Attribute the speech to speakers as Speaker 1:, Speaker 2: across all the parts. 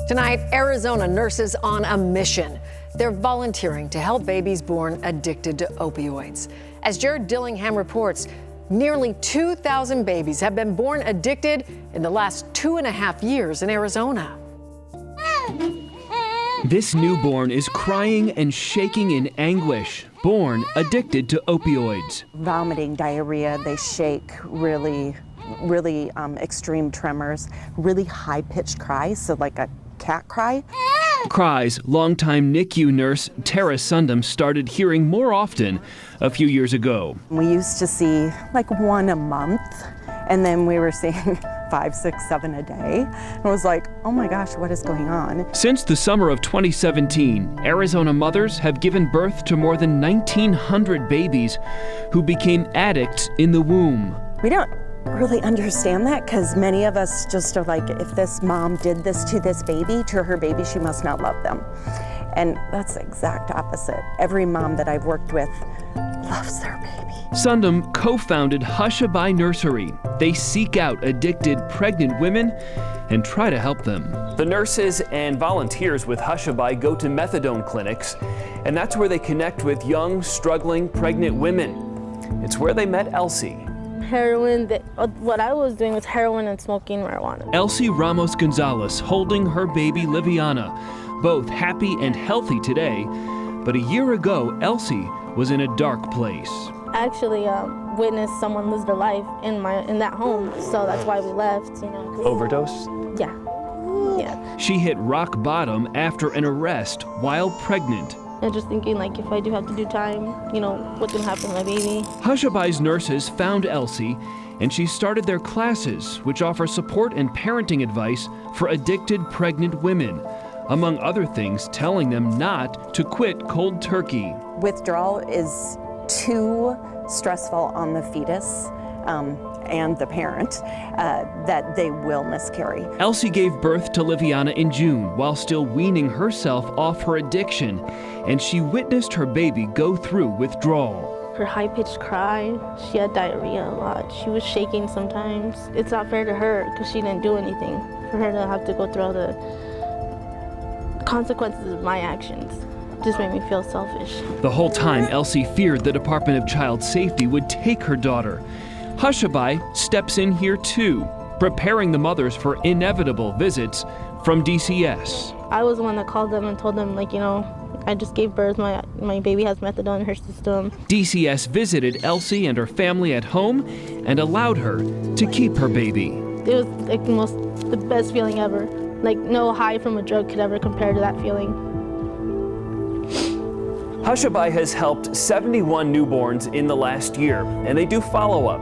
Speaker 1: Tonight, Arizona nurses on a mission. They're volunteering to help babies born addicted to opioids. As Jared Dillingham reports, nearly 2,000 babies have been born addicted in the last 2.5 years in Arizona.
Speaker 2: This newborn is crying and shaking in anguish, born addicted to opioids.
Speaker 3: Vomiting, diarrhea, they shake, really extreme tremors, really high-pitched cries, so like a cat cry.
Speaker 2: Cries longtime NICU nurse Tara Sundum started hearing more often a few years ago.
Speaker 3: We used to see like one a month, and then we were seeing 5, 6, 7 a day. And I was like, oh my gosh, what is going on?
Speaker 2: Since the summer of 2017, Arizona mothers have given birth to more than 1,900 babies who became addicts in the womb.
Speaker 3: We don't really understand that because many of us just are like, if this mom did this to this baby, to her baby, she must not love them. And that's the exact opposite. Every mom that I've worked with loves their baby.
Speaker 2: Sundum co-founded Hushabye Nursery. They seek out addicted pregnant women and try to help them. The nurses and volunteers with Hushabye go to methadone clinics, and that's where they connect with young, struggling pregnant women. It's where they met Elsie.
Speaker 4: Heroin, what I was doing was heroin and smoking marijuana.
Speaker 2: Elsie Ramos Gonzalez holding her baby Liviana, both happy and healthy today. But a year ago, Elsie was in a dark place.
Speaker 4: I actually witnessed someone lose their life in that home, so that's why we left.
Speaker 2: Overdose?
Speaker 4: Yeah.
Speaker 2: She hit rock bottom after an arrest while pregnant.
Speaker 4: And just thinking, like, if I do have to do time, what's gonna happen to my baby?
Speaker 2: Hushabye's nurses found Elsie, and she started their classes, which offer support and parenting advice for addicted pregnant women. Among other things, telling them not to quit cold turkey.
Speaker 3: Withdrawal is too stressful on the fetus and the parent that they will miscarry.
Speaker 2: Elsie gave birth to Liviana in June while still weaning herself off her addiction, and she witnessed her baby go through withdrawal.
Speaker 4: Her high-pitched cry, she had diarrhea a lot. She was shaking sometimes. It's not fair to her because she didn't do anything. For her to have to go through all the consequences of my actions just made me feel selfish.
Speaker 2: The whole time, Elsie feared the Department of Child Safety would take her daughter. Hushabye steps in here too, preparing the mothers for inevitable visits from DCS.
Speaker 4: I was the one that called them and told them, I just gave birth, my baby has methadone in her system.
Speaker 2: DCS visited Elsie and her family at home and allowed her to keep her baby.
Speaker 4: It was the best feeling ever. No high from a drug could ever compare to that feeling.
Speaker 2: Hushabye has helped 71 newborns in the last year, and they do follow up.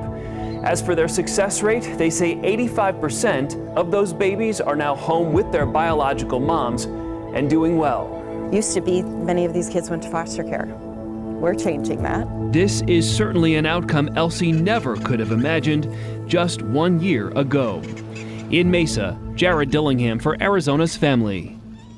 Speaker 2: As for their success rate, they say 85% of those babies are now home with their biological moms and doing well.
Speaker 3: Used to be many of these kids went to foster care. We're changing that.
Speaker 2: This is certainly an outcome Elsie never could have imagined just 1 year ago. In Mesa, Jared Dillingham for Arizona's Family.